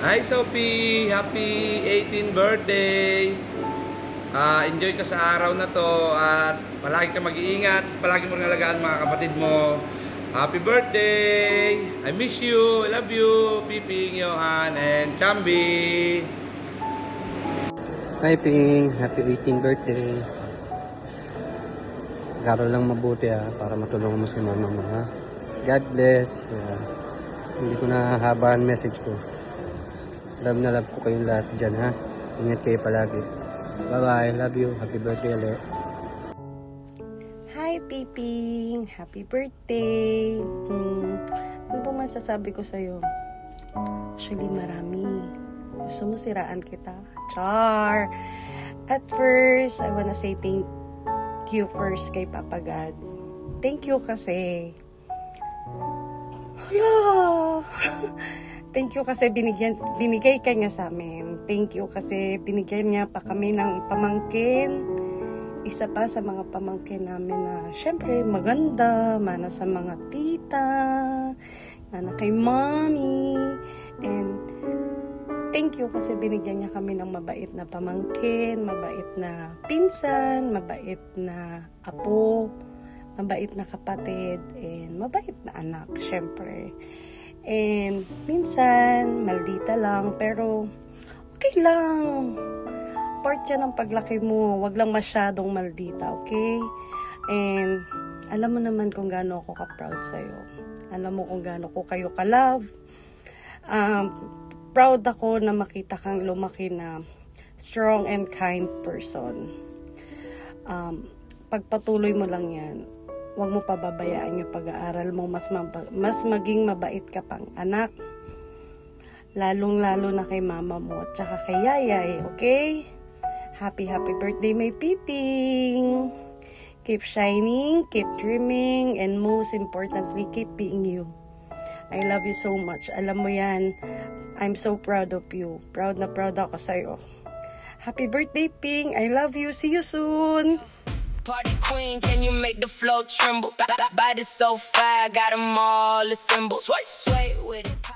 Hi Sophie! Happy 18th birthday! Enjoy ka sa araw na to at palagi ka mag-iingat, palagi mo rin alagaan mga kapatid mo. Happy birthday! I miss you, I love you, Piping, Johan, and Chambi! Hi Ping, happy 18th birthday. Garo lang mabuti para matulungan mo si mama mo ha. God bless. Hindi ko na habaan message ko. Love na love ko kayong lahat dyan ha. Ingat kayo palagi. Bye bye, love you. Happy birthday ulit. Hi Piping, happy birthday. Ano ba masasabi ko sa'yo? Actually marami. Gusto mo siraan kita? Char! At first, I wanna say thank you first kay Papa God. Thank you kasi. Hala! Thank you kasi binigay ka niya sa amin. Thank you kasi binigyan niya pa kami ng pamangkin. Isa pa sa mga pamangkin namin na syempre maganda, mana sa mga tita, mana kay mommy. And thank you kasi binigyan niya kami ng mabait na pamangkin, mabait na pinsan, mabait na apo, mabait na kapatid, and mabait na anak, syempre. And minsan, maldita lang, pero okay lang. Part yan ng paglaki mo, wag lang masyadong maldita, okay? And alam mo naman kung gaano ako ka-proud sa'yo. Alam mo kung gaano ko kayo ka-love. Proud ako na makita kang lumaki na strong and kind person. Pagpatuloy mo lang yan. Huwag mo pababayaan yung pag-aaral mo. Mas maging mabait ka pang anak. Lalong-lalo na kay mama mo at saka kay yayay, okay? Happy birthday, my Piping! Keep shining, keep dreaming, and most importantly, keep being you. I love you so much. Alam mo yan, I'm so proud of you. Proud na proud ako sa'yo. Happy birthday, Ping! I love you. See you soon! Party queen, can you make the floor tremble? Body so fire, got them all assembled. Sway with it.